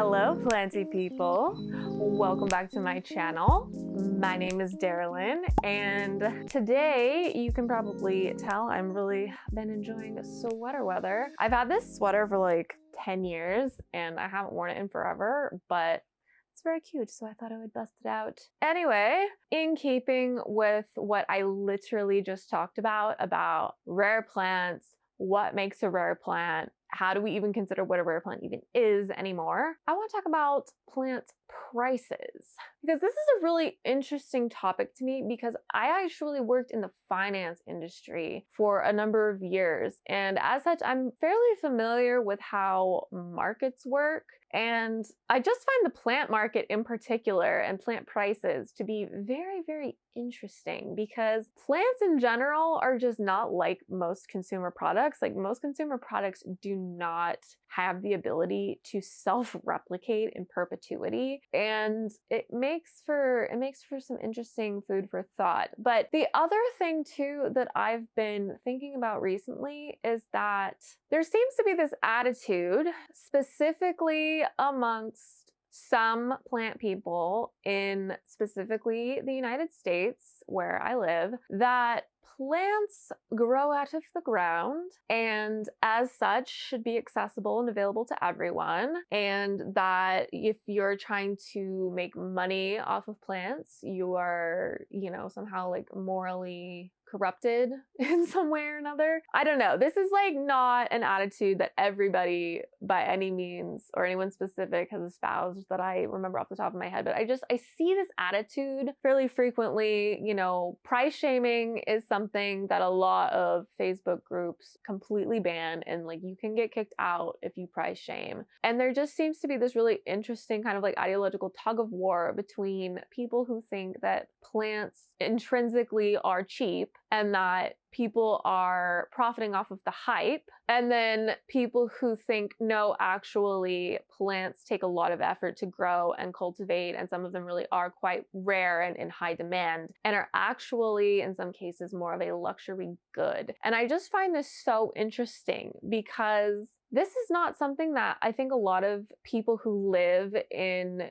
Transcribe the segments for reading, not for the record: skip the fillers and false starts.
Hello, planty people. Welcome back to my channel. My name is Darylyn, and today you can probably tell I'm really been enjoying sweater weather. I've had this sweater for like 10 years and I haven't worn it in forever, but it's very cute, so I thought I would bust it out. Anyway, in keeping with what I literally just talked about rare plants, what makes a rare plant, how do we even consider what a rare plant even is anymore? I want to talk about plant prices, because this is a really interesting topic to me because I actually worked in the finance industry for a number of years, and as such I'm fairly familiar with how markets work. And I just find the plant market in particular and plant prices to be very, very interesting because plants in general are just not like most consumer products. Like most consumer products do not have the ability to self-replicate in perpetuity, and it makes for some interesting food for thought. But the other thing too that I've been thinking about recently is that there seems to be this attitude, specifically amongst some plant people in specifically the United States where I live, that plants grow out of the ground and as such should be accessible and available to everyone, and that if you're trying to make money off of plants, you are, somehow like morally corrupted in some way or another. I don't know. This is like not an attitude that everybody by any means or anyone specific has espoused that I remember off the top of my head, but I see this attitude fairly frequently. Price shaming is something that a lot of Facebook groups completely ban, and like you can get kicked out if you price shame. And there just seems to be this really interesting kind of like ideological tug of war between people who think that plants intrinsically are cheap and that people are profiting off of the hype, and then people who think, no, actually plants take a lot of effort to grow and cultivate, and some of them really are quite rare and in high demand and are actually in some cases more of a luxury good. And I just find this so interesting because this is not something that I think a lot of people who live in,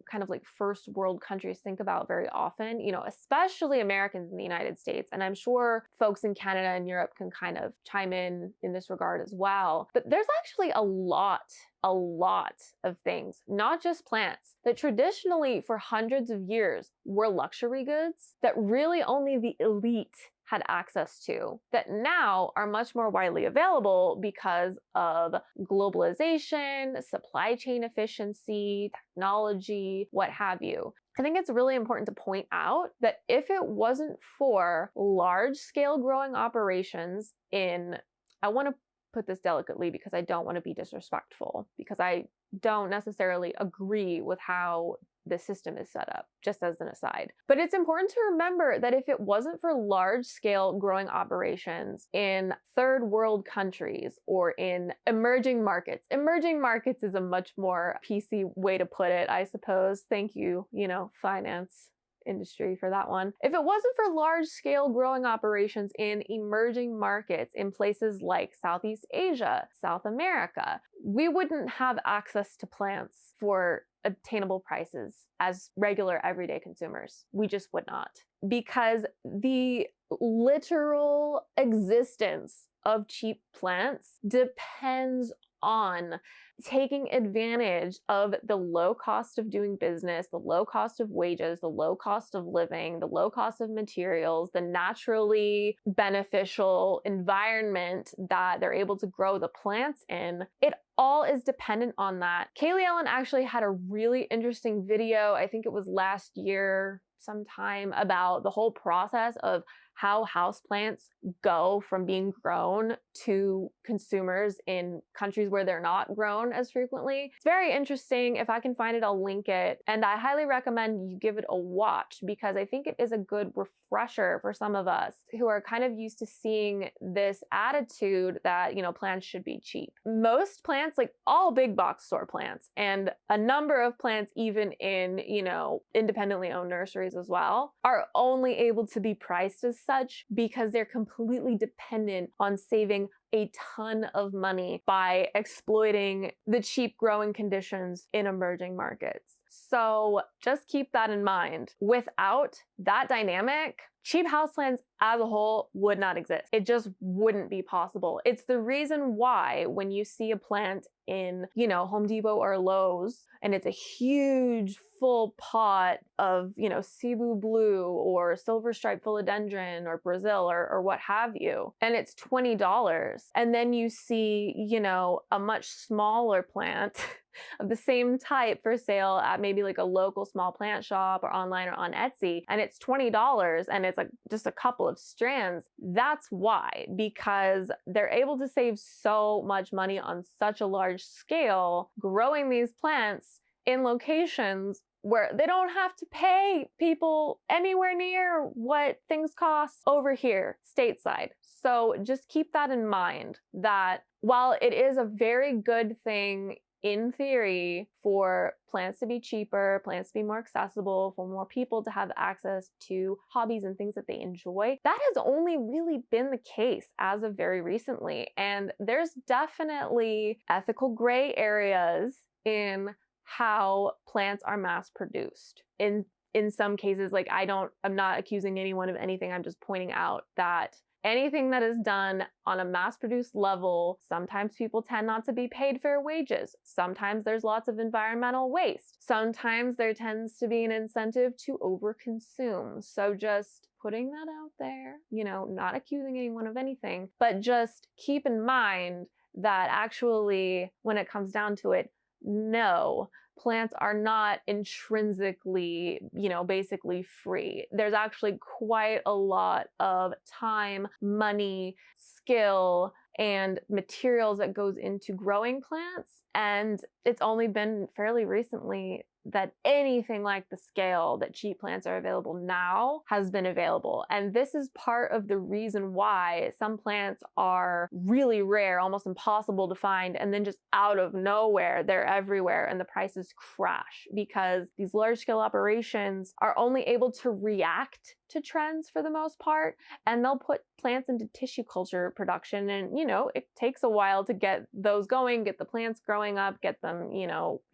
kind of like first world countries think about very often, especially Americans in the United States. And I'm sure folks in Canada and Europe can kind of chime in this regard as well. But there's actually a lot of things, not just plants, that traditionally for hundreds of years were luxury goods that really only the elite had access to, that now are much more widely available because of globalization, supply chain efficiency, technology, what have you. I think it's really important to point out that if it wasn't for large-scale growing operations I want to put this delicately because I don't want to be disrespectful, because I don't necessarily agree with how the system is set up, just as an aside. But it's important to remember that if it wasn't for large-scale growing operations in third world countries or in emerging markets is a much more PC way to put it, I suppose. Thank you, finance industry for that one. If it wasn't for large-scale growing operations in emerging markets in places like Southeast Asia, South America, we wouldn't have access to plants for attainable prices as regular everyday consumers. We just would not, because the literal existence of cheap plants depends on taking advantage of the low cost of doing business, the low cost of wages, the low cost of living, the low cost of materials, the naturally beneficial environment that they're able to grow the plants in. It all is dependent on that. Kaylee Ellen actually had a really interesting video, I think it was last year sometime, about the whole process of how houseplants go from being grown to consumers in countries where they're not grown as frequently. It's very interesting. If I can find it, I'll link it. And I highly recommend you give it a watch because I think it is a good refresher for some of us who are kind of used to seeing this attitude that, plants should be cheap. Most plants, like all big box store plants, and a number of plants even in, independently owned nurseries as well, are only able to be priced as such because they're completely dependent on saving a ton of money by exploiting the cheap growing conditions in emerging markets. So just keep that in mind. Without that dynamic, cheap houseplants as a whole would not exist. It just wouldn't be possible. It's the reason why when you see a plant in, Home Depot or Lowe's, and it's a huge full pot of, Cebu blue or silver striped philodendron or Brazil or what have you, and it's $20. And then you see, a much smaller plant of the same type for sale at maybe like a local small plant shop or online or on Etsy, and it's $20 and it's like just a couple of strands. That's why, because they're able to save so much money on such a large scale growing these plants in locations where they don't have to pay people anywhere near what things cost over here stateside. So just keep that in mind, that while it is a very good thing in theory for plants to be cheaper, plants to be more accessible, for more people to have access to hobbies and things that they enjoy, that has only really been the case as of very recently. And there's definitely ethical gray areas in how plants are mass produced. In some cases, like I'm not accusing anyone of anything, I'm just pointing out that anything that is done on a mass-produced level, sometimes people tend not to be paid fair wages. Sometimes there's lots of environmental waste. Sometimes there tends to be an incentive to overconsume. So just putting that out there, not accusing anyone of anything, but just keep in mind that actually, when it comes down to it, no, plants are not intrinsically, basically free. There's actually quite a lot of time, money, skill, and materials that goes into growing plants. And it's only been fairly recently that anything like the scale that cheap plants are available now has been available. And this is part of the reason why some plants are really rare, almost impossible to find, and then just out of nowhere, they're everywhere and the prices crash, because these large scale operations are only able to react to trends for the most part, and they'll put plants into tissue culture production, and it takes a while to get those going, get the plants growing up, get them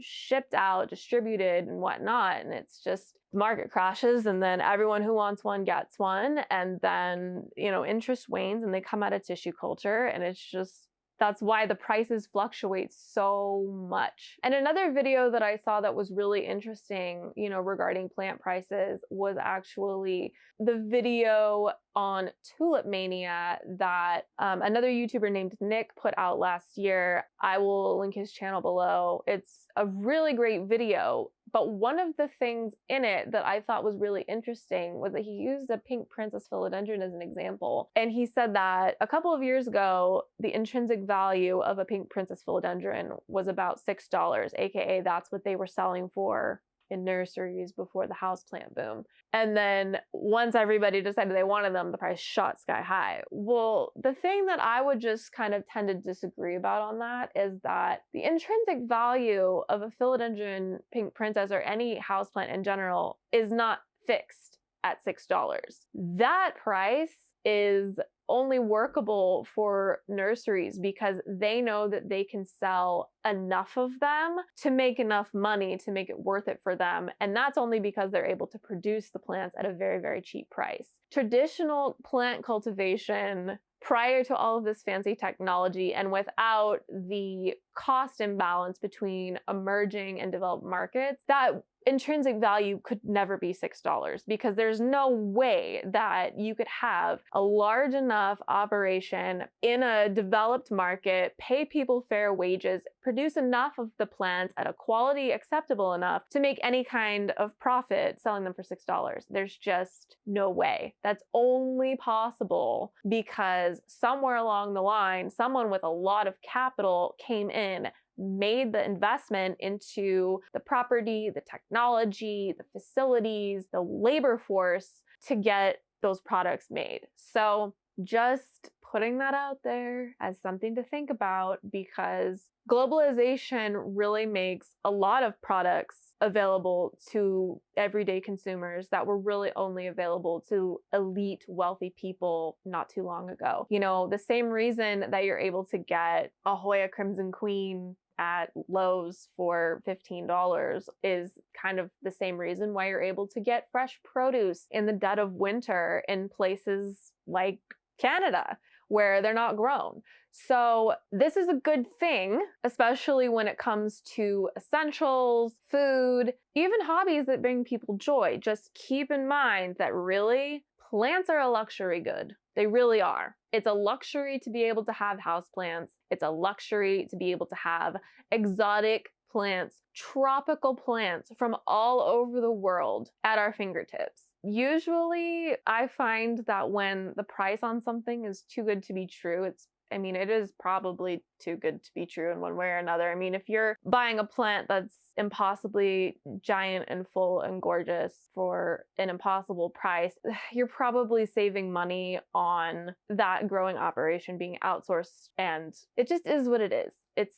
shipped out, distributed and whatnot. And it's just, the market crashes, and then everyone who wants one gets one, and then interest wanes and they come out of tissue culture, and it's just, that's why the prices fluctuate so much. And another video that I saw that was really interesting, regarding plant prices, was actually the video on Tulip Mania that another YouTuber named Nick put out last year. I will link his channel below. It's a really great video. But one of the things in it that I thought was really interesting was that he used a pink princess philodendron as an example. And he said that a couple of years ago, the intrinsic value of a pink princess philodendron was about $6, aka that's what they were selling for in nurseries before the houseplant boom. And then once everybody decided they wanted them, the price shot sky high. Well, the thing that I would just kind of tend to disagree about on that is that the intrinsic value of a philodendron pink princess, or any houseplant in general, is not fixed at $6. That price is only workable for nurseries because they know that they can sell enough of them to make enough money to make it worth it for them. And that's only because they're able to produce the plants at a very, very cheap price. Traditional plant cultivation, prior to all of this fancy technology and without the cost imbalance between emerging and developed markets, that intrinsic value could never be $6, because there's no way that you could have a large enough operation in a developed market, pay people fair wages, produce enough of the plants at a quality acceptable enough to make any kind of profit selling them for $6. There's just no way. That's only possible because somewhere along the line, someone with a lot of capital came in, made the investment into the property, the technology, the facilities, the labor force to get those products made. So just putting that out there as something to think about, because globalization really makes a lot of products available to everyday consumers that were really only available to elite wealthy people not too long ago. You know, the same reason that you're able to get a Hoya Crimson Queen at Lowe's for $15 is kind of the same reason why you're able to get fresh produce in the dead of winter in places like Canada, where they're not grown. So this is a good thing, especially when it comes to essentials, food, even hobbies that bring people joy. Just keep in mind that really, plants are a luxury good. They really are. It's a luxury to be able to have houseplants. It's a luxury to be able to have exotic plants, tropical plants from all over the world at our fingertips. Usually, I find that when the price on something is too good to be true, it is probably too good to be true in one way or another. I mean, if you're buying a plant that's impossibly giant and full and gorgeous for an impossible price, you're probably saving money on that growing operation being outsourced, and it just is what it is.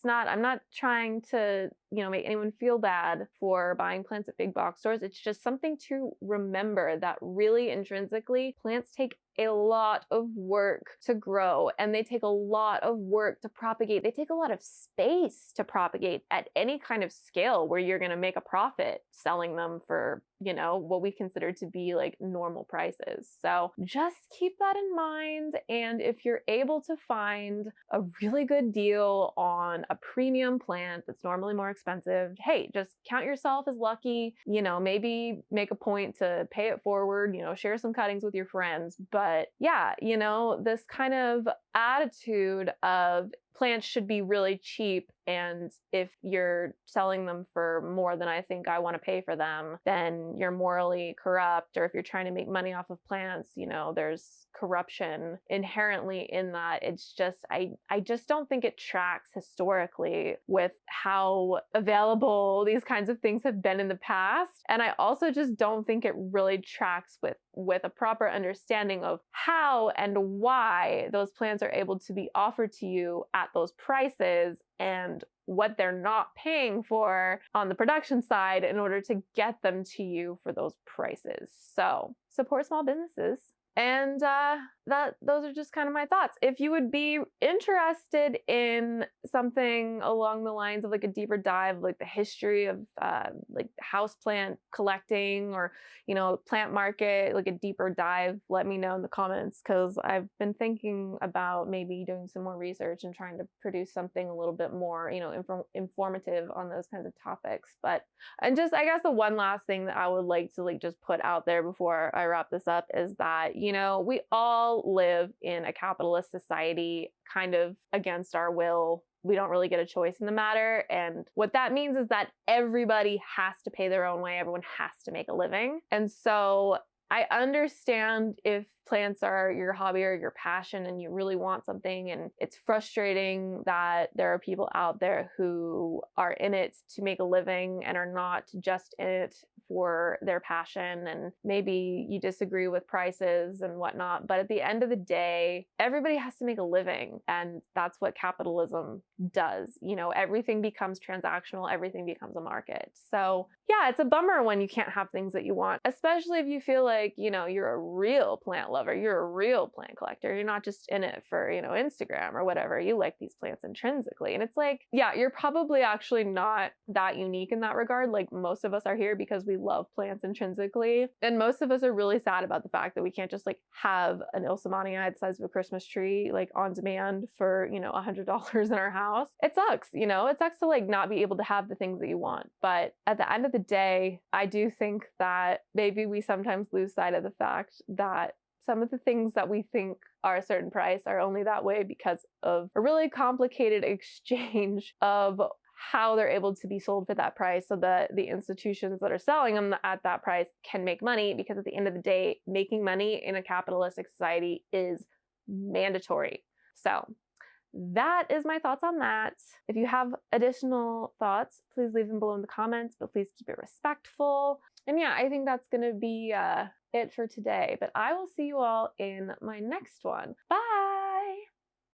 I'm not trying to, make anyone feel bad for buying plants at big box stores. It's just something to remember that really intrinsically, plants take a lot of work to grow, and they take a lot of work to propagate. They take a lot of space to propagate at any kind of scale where you're going to make a profit selling them for, what we consider to be like normal prices. So just keep that in mind. And if you're able to find a really good deal on a premium plant that's normally more expensive, hey, just count yourself as lucky. Maybe make a point to pay it forward, share some cuttings with your friends. But yeah, this kind of attitude of plants should be really cheap, and if you're selling them for more than I think I want to pay for them, then you're morally corrupt. Or if you're trying to make money off of plants, there's corruption inherently in that. It's just, I just don't think it tracks historically with how available these kinds of things have been in the past. And I also just don't think it really tracks with a proper understanding of how and why those plants are able to be offered to you at those prices, and what they're not paying for on the production side in order to get them to you for those prices. So support small businesses. And those are just kind of my thoughts. If you would be interested in something along the lines of like a deeper dive, like the history of like houseplant collecting, or plant market, like a deeper dive, let me know in the comments, because I've been thinking about maybe doing some more research and trying to produce something a little bit more informative on those kinds of topics. And just, I guess the one last thing that I would like to like just put out there before I wrap this up is that we all live in a capitalist society, kind of against our will. We don't really get a choice in the matter. And what that means is that everybody has to pay their own way. Everyone has to make a living. And so I understand if plants are your hobby or your passion and you really want something, and it's frustrating that there are people out there who are in it to make a living and are not just in it for their passion, and maybe you disagree with prices and whatnot, but at the end of the day, everybody has to make a living, and that's what capitalism does. Everything becomes transactional, everything becomes a market. So yeah, it's a bummer when you can't have things that you want, especially if you feel like, you're a real plant lover, you're a real plant collector, you're not just in it for, Instagram or whatever, you like these plants intrinsically. And it's like, yeah, you're probably actually not that unique in that regard. Like, most of us are here because we love plants intrinsically, and most of us are really sad about the fact that we can't just like have an Ilsamania the size of a Christmas tree like on demand for, $100 in our house. It sucks, it sucks to like not be able to have the things that you want. But at the end of the day, I do think that maybe we sometimes lose sight of the fact that some of the things that we think are a certain price are only that way because of a really complicated exchange of how they're able to be sold for that price, so that the institutions that are selling them at that price can make money. Because at the end of the day, making money in a capitalistic society is mandatory. So that is my thoughts on that. If you have additional thoughts, please leave them below in the comments, but please keep it respectful. And yeah, I think that's gonna be it for today, but I will see you all in my next one. Bye!